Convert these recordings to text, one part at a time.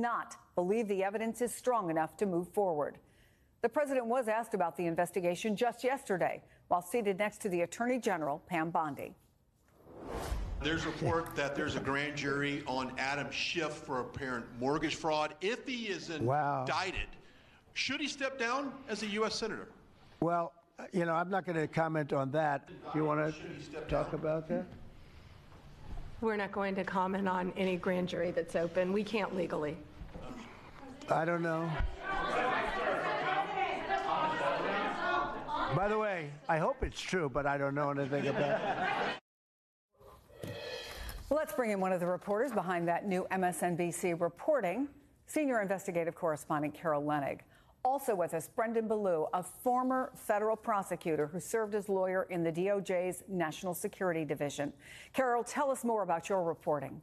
not believe the evidence is strong enough to move forward. The president was asked about the investigation just yesterday while seated next to the Attorney General, Pam Bondi. There's a report that there's a grand jury on Adam Schiff for apparent mortgage fraud. If he is indicted, should he step down as a U.S. Senator? Well, you know, I'm not going to comment on that. Do you want to talk about that? We're not going to comment on any grand jury that's open. We can't legally. I don't know. By the way, I hope it's true, but I don't know anything about it. Well, let's bring in one of the reporters behind that new MSNBC reporting, senior investigative correspondent Carol Leonnig. Also with us, Brendan Ballou, a former federal prosecutor who served as lawyer in the DOJ's National Security Division. Carol, tell us more about your reporting.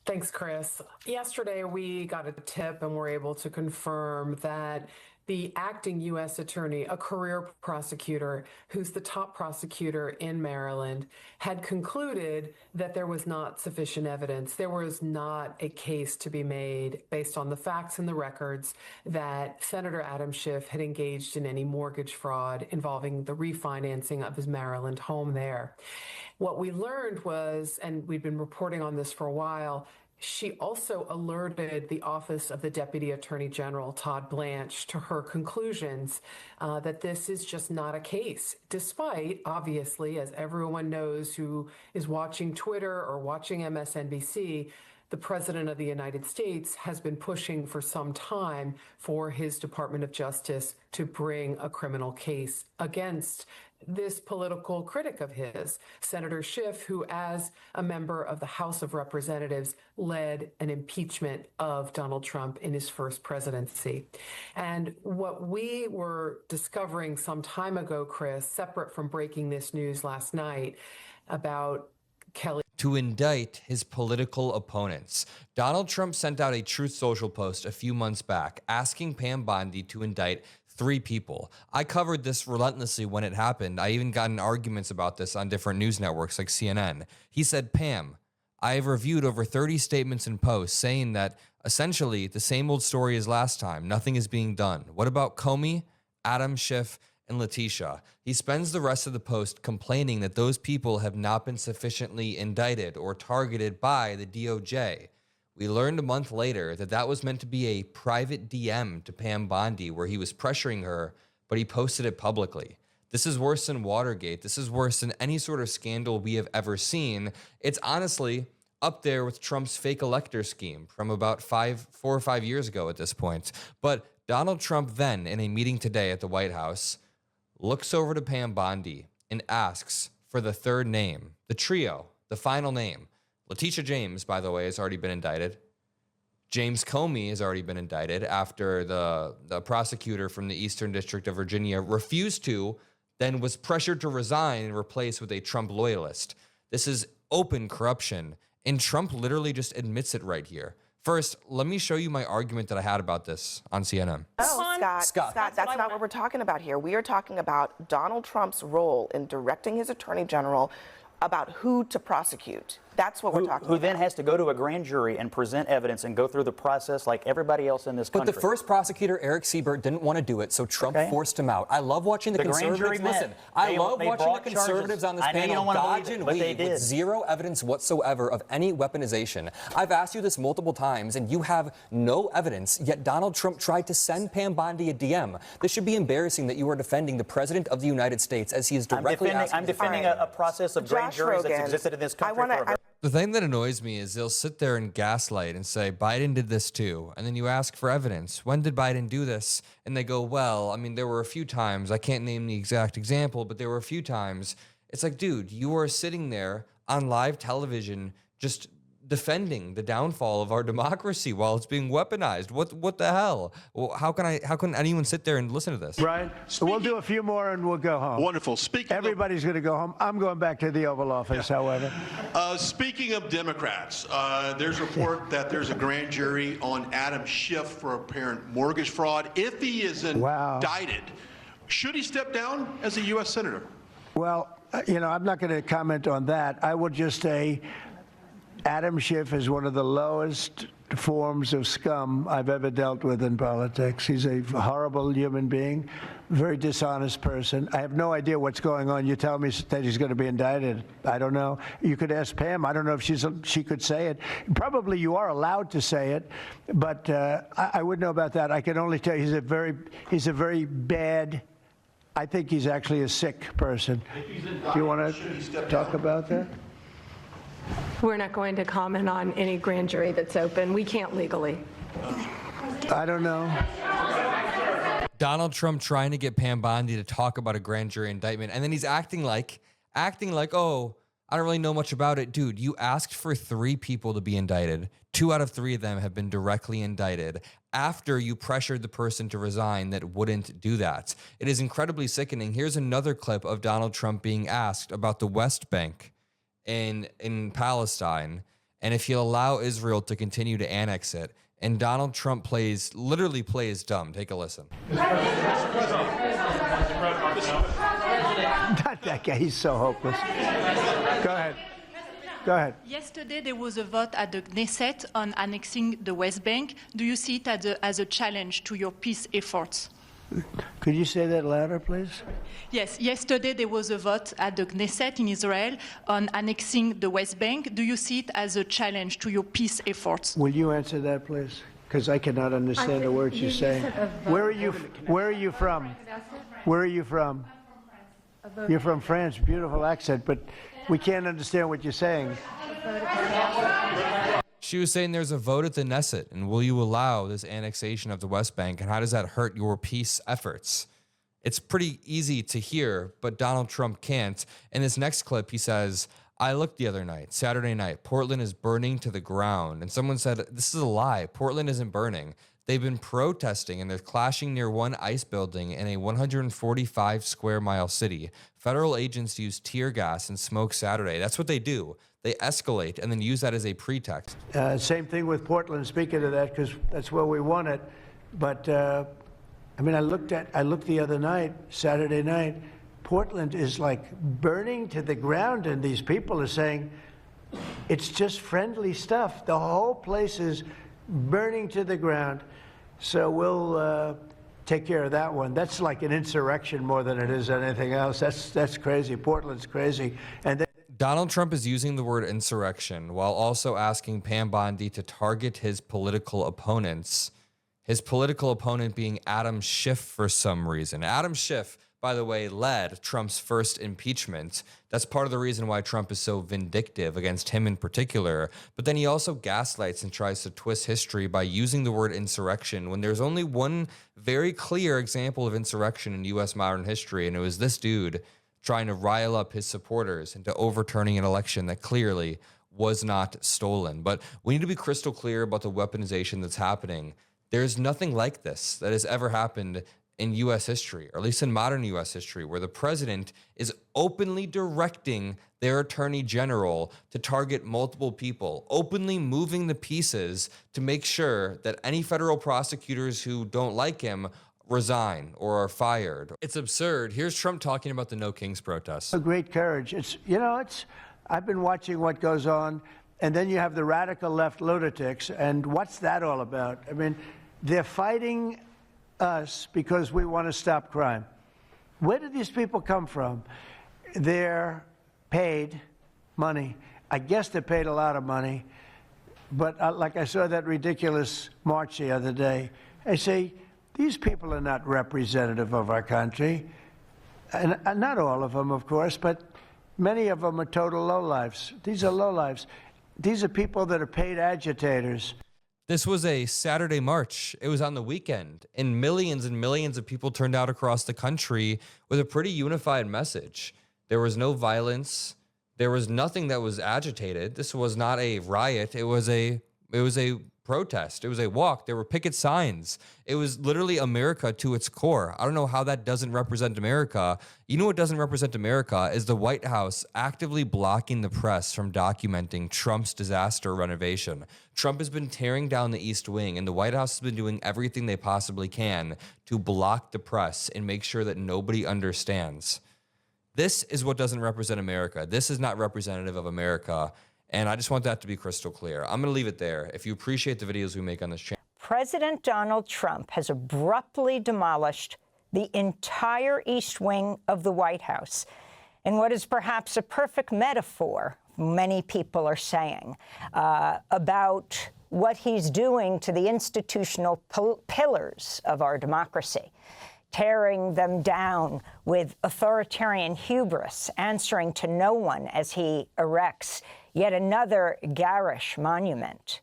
Thanks, Chris. Yesterday, we got a tip and were able to confirm that the acting U.S. attorney, a career prosecutor who's the top prosecutor in Maryland, had concluded that there was not sufficient evidence. There was not a case to be made based on the facts and the records that Senator Adam Schiff had engaged in any mortgage fraud involving the refinancing of his Maryland home there. What we learned was, and we've been reporting on this for a while, she also alerted the Office of the Deputy Attorney General, Todd Blanche, to her conclusions that this is just not a case, despite, obviously, as everyone knows who is watching Twitter or watching MSNBC, the President of the United States has been pushing for some time for his Department of Justice to bring a criminal case against this political critic of his, Senator Schiff, who, as a member of the House of Representatives, led an impeachment of Donald Trump in his first presidency. And what we were discovering some time ago, Chris, separate from breaking this news last night about Kelly, to indict his political opponents. Donald Trump sent out a Truth Social post a few months back asking Pam Bondi to indict 3 people. I covered this relentlessly when it happened. I even got in arguments about this on different news networks like CNN. He said, Pam, I have reviewed over 30 statements and posts saying that essentially the same old story as last time. Nothing is being done. What about Comey, Adam Schiff, and Letitia? He spends the rest of the post complaining that those people have not been sufficiently indicted or targeted by the DOJ. We learned a month later that that was meant to be a private DM to Pam Bondi where he was pressuring her, but he posted it publicly. This is worse than Watergate. This is worse than any sort of scandal we have ever seen. It's honestly up there with Trump's fake elector scheme from about 4 or 5 years ago at this point. But Donald Trump then, in a meeting today at the White House, looks over to Pam Bondi and asks for the third name, the trio, the final name. Letitia James, by the way, has already been indicted. James Comey has already been indicted after the prosecutor from the Eastern District of Virginia refused to, then was pressured to resign and replaced with a Trump loyalist. This is open corruption, and Trump literally just admits it right here. First, let me show you my argument that I had about this on CNN. Oh, Scott, that's not what we're talking about here. We are talking about Donald Trump's role in directing his attorney general about who to prosecute. That's what we're talking about. Who then has to go to a grand jury and present evidence and go through the process like everybody else in this country. But the first prosecutor, Eric Siebert, didn't want to do it, so Trump forced him out. I love watching the conservatives. Listen, I love watching the conservatives on this panel dodge and weave with zero evidence whatsoever of any weaponization. I've asked you this multiple times, and you have no evidence, yet Donald Trump tried to send Pam Bondi a DM. This should be embarrassing that you are defending the President of the United States as he is directly asking. I'm defending a process of grand juries that's existed in this country forever. The thing that annoys me is they'll sit there and gaslight and say, Biden did this too. And then you ask for evidence. When did Biden do this? And they go, well, I mean, there were a few times. I can't name the exact example, but there were a few times. It's like, dude, you are sitting there on live television just defending the downfall of our democracy while it's being weaponized. What the hell? Well, how can anyone sit there and listen to this? Right. So we'll do a few more and we'll go home. Wonderful. Everybody's going to go home. I'm going back to the Oval Office, however. Speaking of Democrats, there's a report that there's a grand jury on Adam Schiff for apparent mortgage fraud. If he is indicted, should he step down as a U.S. Senator? Well, you know, I'm not going to comment on that. I would just say Adam Schiff is one of the lowest forms of scum I've ever dealt with in politics. He's a horrible human being, very dishonest person. I have no idea what's going on. You tell me that he's going to be indicted. I don't know. You could ask Pam. I don't know if she could say it. Probably you are allowed to say it, but I wouldn't know about that. I can only tell you he's a very bad. I think he's actually a sick person. Do you want to talk about that? We're not going to comment on any grand jury that's open. We can't legally. I don't know. Donald Trump trying to get Pam Bondi to talk about a grand jury indictment, and then he's acting like, oh, I don't really know much about it. Dude, you asked for 3 people to be indicted. 2 out of 3 of them have been directly indicted after you pressured the person to resign that wouldn't do that. It is incredibly sickening. Here's another clip of Donald Trump being asked about the West Bank in Palestine, and if he'll allow Israel to continue to annex it. And Donald Trump literally plays dumb. Take a listen. Not that guy. He's so hopeless. Go ahead. Go ahead. Yesterday, there was a vote at the Knesset on annexing the West Bank. Do you see it as a challenge to your peace efforts? Could you say that louder, please? Yes. Yesterday, there was a vote at the Knesset in Israel on annexing the West Bank. Do you see it as a challenge to your peace efforts? Will you answer that, please? Because I cannot understand the words you're saying. Where are you from? Where are you from? You're from France. Beautiful accent, but we can't understand what you're saying. She was saying there's a vote at the Knesset, and will you allow this annexation of the West Bank, and how does that hurt your peace efforts? It's pretty easy to hear, but Donald Trump can't. In this next clip, he says, I looked the other night, Saturday night, Portland is burning to the ground. And someone said, this is a lie. Portland isn't burning. They've been protesting, and they're clashing near one ICE building in a 145 square mile city. Federal agents used tear gas and smoke Saturday. That's what they do. They escalate and then use that as a pretext. Same thing with Portland. Speaking of that, because that's where we want it. But I mean, I looked the other night, Saturday night. Portland is like burning to the ground, and these people are saying it's just friendly stuff. The whole place is burning to the ground. So we'll take care of that one. That's like an insurrection more than it is anything else. That's crazy. Portland's crazy, and. Donald Trump is using the word insurrection while also asking Pam Bondi to target his political opponents. His political opponent being Adam Schiff for some reason. Adam Schiff, by the way, led Trump's first impeachment. That's part of the reason why Trump is so vindictive against him in particular. But then he also gaslights and tries to twist history by using the word insurrection when there's only one very clear example of insurrection in U.S. modern history, and it was this dude trying to rile up his supporters into overturning an election that clearly was not stolen. But we need to be crystal clear about the weaponization that's happening. There's nothing like this that has ever happened in U.S. history, or at least in modern U.S. history, where the president is openly directing their attorney general to target multiple people, openly moving the pieces to make sure that any federal prosecutors who don't like him resign or are fired. It's absurd. Here's Trump talking about the No Kings protests. A great courage. I've been watching what goes on, and then you have the radical left lunatics, and what's that all about? I mean, they're fighting us because we want to stop crime. Where do these people come from? They're paid money. I guess they're paid a lot of money, but like I saw that ridiculous march the other day. I say, these people are not representative of our country. And not all of them, of course, but many of them are total lowlifes. These are lowlifes. These are people that are paid agitators. This was a Saturday march. It was on the weekend, and millions of people turned out across the country with a pretty unified message. There was no violence. There was nothing that was agitated. This was not a riot. It was a protest. It was a walk. There were picket signs. It was literally America to its core. I don't know how that doesn't represent America. You know what doesn't represent America is the White House actively blocking the press from documenting Trump's disaster renovation. Trump has been tearing down the East Wing, and the White House has been doing everything they possibly can to block the press and make sure that nobody understands. This is what doesn't represent America. This is not representative of America. And I just want that to be crystal clear. I'm going to leave it there. If you appreciate the videos we make on this channel. President Donald Trump has abruptly demolished the entire East Wing of the White House in what is perhaps a perfect metaphor, many people are saying, about what he's doing to the institutional pillars of our democracy, tearing them down with authoritarian hubris, answering to no one as he erects yet another garish monument.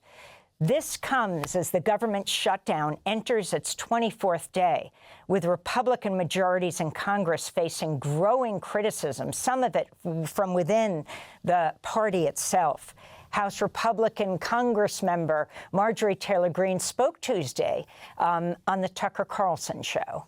This comes as the government shutdown enters its 24th day, with Republican majorities in Congress facing growing criticism, some of it from within the party itself. House Republican Congressmember Marjorie Taylor Greene spoke Tuesday on the Tucker Carlson show.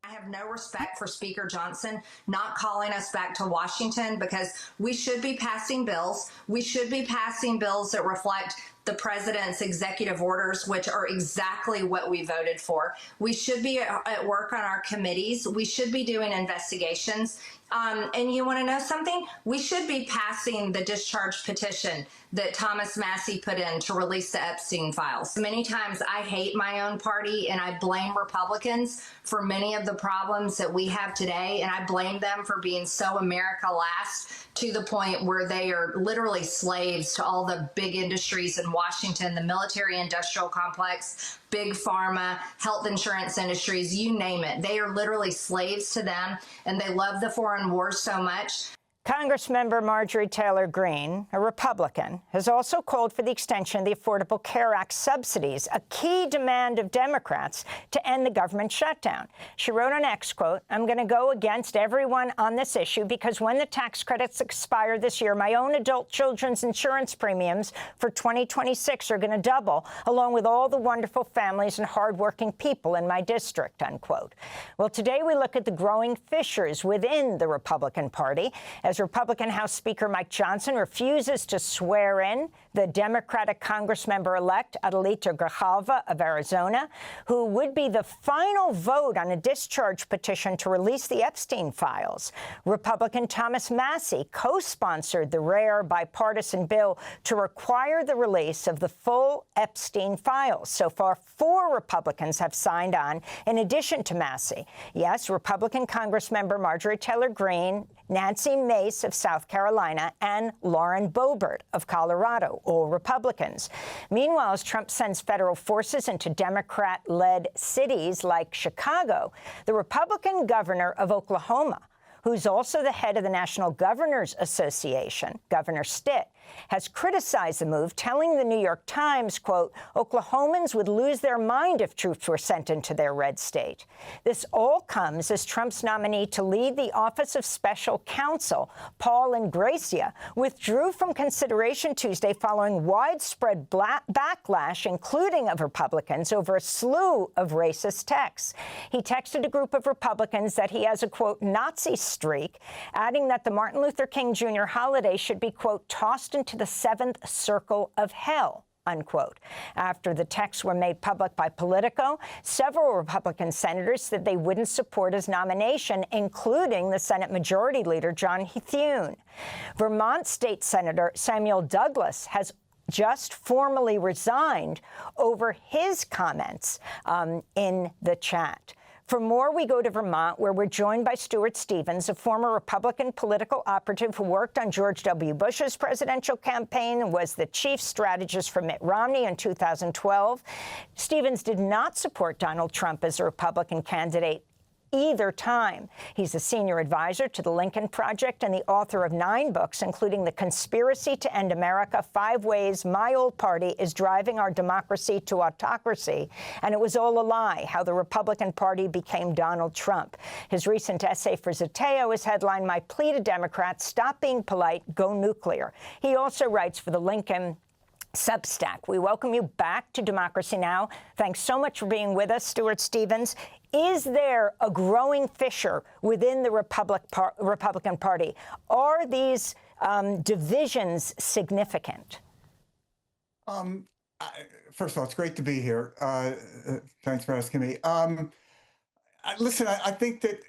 I have no respect for Speaker Johnson not calling us back to Washington, because we should be passing bills. We should be passing bills that reflect the president's executive orders, which are exactly what we voted for. We should be at work on our committees. We should be doing investigations. And you want to know something? We should be passing the discharge petition that Thomas Massie put in to release the Epstein files. Many times I hate my own party and I blame Republicans for many of the problems that we have today. And I blame them for being so America last, to the point where they are literally slaves to all the big industries in Washington, the military industrial complex, big pharma, health insurance industries, you name it. They are literally slaves to them, and they love the foreign wars so much. Congressmember Marjorie Taylor Greene, a Republican, has also called for the extension of the Affordable Care Act subsidies, a key demand of Democrats to end the government shutdown. She wrote on X, quote, "I'm going to go against everyone on this issue because when the tax credits expire this year, my own adult children's insurance premiums for 2026 are going to double, along with all the wonderful families and hardworking people in my district," unquote. Well, today we look at the growing fissures within the Republican Party as Republican House Speaker Mike Johnson refuses to swear in the Democratic Congressmember-elect Adelita Grijalva of Arizona, who would be the final vote on a discharge petition to release the Epstein files. Republican Thomas Massie co-sponsored the rare bipartisan bill to require the release of the full Epstein files. So far, 4 Republicans have signed on, in addition to Massie. Yes, Republican Congressmember Marjorie Taylor Greene, Nancy Mace of South Carolina, and Lauren Boebert of Colorado, all Republicans. Meanwhile, as Trump sends federal forces into Democrat-led cities like Chicago, the Republican governor of Oklahoma, who's also the head of the National Governors Association, Governor Stitt, has criticized the move, telling the New York Times, quote, "Oklahomans would lose their mind if troops were sent into their red state." This all comes as Trump's nominee to lead the Office of Special Counsel, Paul Ingrassia, withdrew from consideration Tuesday following widespread backlash, including of Republicans, over a slew of racist texts. He texted a group of Republicans that he has a, quote, Nazi streak, adding that the Martin Luther King Jr. holiday should be, quote, tossed into the 7th circle of hell, unquote. After the texts were made public by Politico, several Republican senators said they wouldn't support his nomination, including the Senate Majority Leader John Thune. Vermont State Senator Samuel Douglas has just formally resigned over his comments in the chat. For more, we go to Vermont, where we're joined by Stuart Stevens, a former Republican political operative who worked on George W. Bush's presidential campaign and was the chief strategist for Mitt Romney in 2012. Stevens did not support Donald Trump as a Republican candidate either time. He's a senior advisor to the Lincoln Project and the author of 9 books, including The Conspiracy to End America, 5 Ways My Old Party is Driving Our Democracy to Autocracy, and It Was All a Lie, How the Republican Party Became Donald Trump. His recent essay for Zateo is headlined, My Plea to Democrats, Stop Being Polite, Go Nuclear. He also writes for the Lincoln Substack. We welcome you back to Democracy Now! Thanks so much for being with us, Stuart Stevens. Is there a growing fissure within the Republican Party? Are these divisions significant? First of all, it's great to be here. Thanks for asking me. Listen, I think that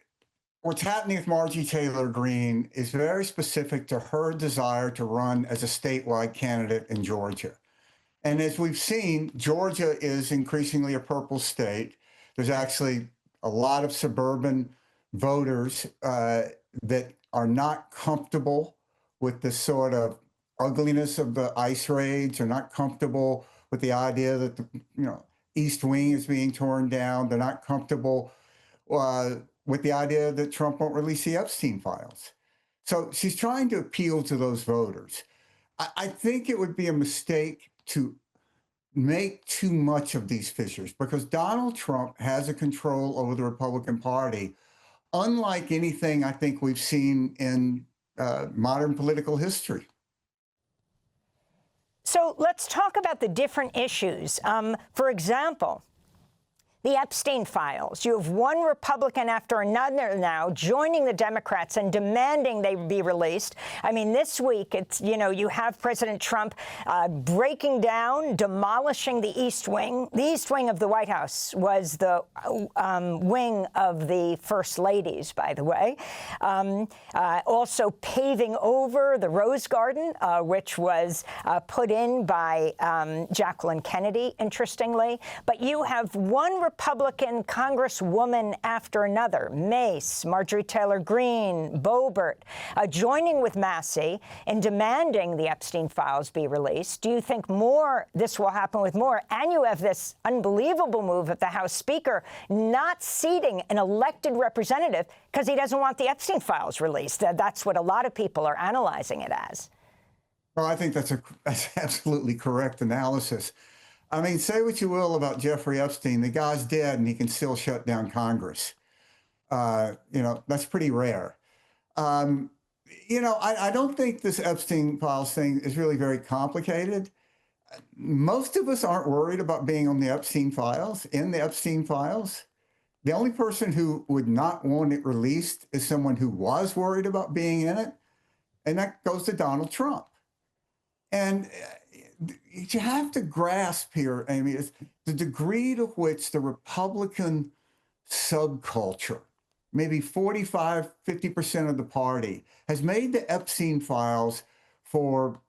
What's happening with Marjorie Taylor Greene is very specific to her desire to run as a statewide candidate in Georgia. And as we've seen, Georgia is increasingly a purple state. There's actually a lot of suburban voters that are not comfortable with the sort of ugliness of the ICE raids, are not comfortable with the idea that the East Wing is being torn down. They're not comfortable with the idea that Trump won't release the Epstein files. So she's trying to appeal to those voters. I think it would be a mistake to make too much of these fissures because Donald Trump has a control over the Republican Party, unlike anything I think we've seen in modern political history. So let's talk about the different issues. For example, the Epstein files. You have one Republican after another now joining the Democrats and demanding they be released. I mean, this week, it's, you have President Trump breaking down, demolishing the East Wing. The East Wing of the White House was the wing of the First Ladies, by the way. Also paving over the Rose Garden, which was put in by Jacqueline Kennedy, interestingly. But you have one Republican Congresswoman after another, Mace, Marjorie Taylor Greene, Boebert, joining with Massey in demanding the Epstein files be released. Do you think this will happen with more? And you have this unbelievable move of the House Speaker not seating an elected representative because he doesn't want the Epstein files released. That's what a lot of people are analyzing it as. Well, I think that's absolutely correct analysis. I mean, say what you will about Jeffrey Epstein. The guy's dead and he can still shut down Congress. That's pretty rare. I don't think this Epstein files thing is really very complicated. Most of us aren't worried about being on the Epstein files, in the Epstein files. The only person who would not want it released is someone who was worried about being in it, and that goes to Donald Trump. And you have to grasp here, Amy, is the degree to which the Republican subculture, maybe 45, 50% of the party, has made the Epstein files for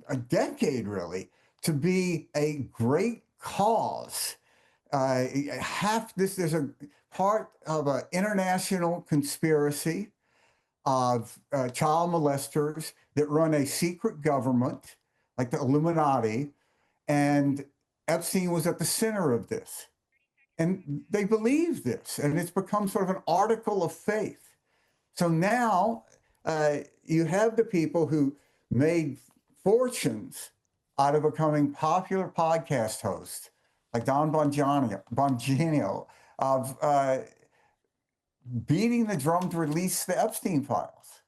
a decade, really, to be a great cause. There's a part of an international conspiracy of child molesters that run a secret government, like the Illuminati, and Epstein was at the center of this. And they believe this, and it's become sort of an article of faith. So now you have the people who made fortunes out of becoming popular podcast hosts, like Don Bongino, of beating the drum to release the Epstein files.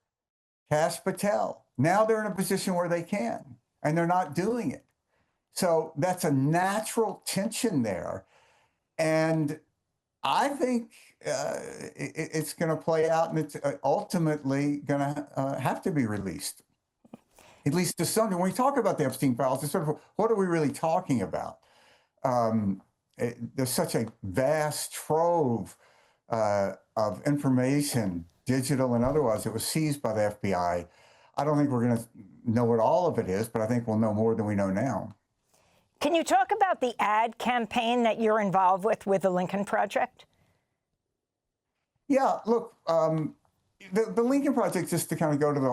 Kash Patel. Now they're in a position where they can, and they're not doing it. So that's a natural tension there. And I think it's going to play out, and it's ultimately going to have to be released, at least to some. When we talk about the Epstein files, it's sort of, what are we really talking about? There's such a vast trove of information, digital and otherwise, that was seized by the FBI. I don't think we're going to know what all of it is, but I think we'll know more than we know now. Can you talk about the ad campaign that you're involved with the Lincoln Project? Yeah, look, the Lincoln Project, just to kind of go to the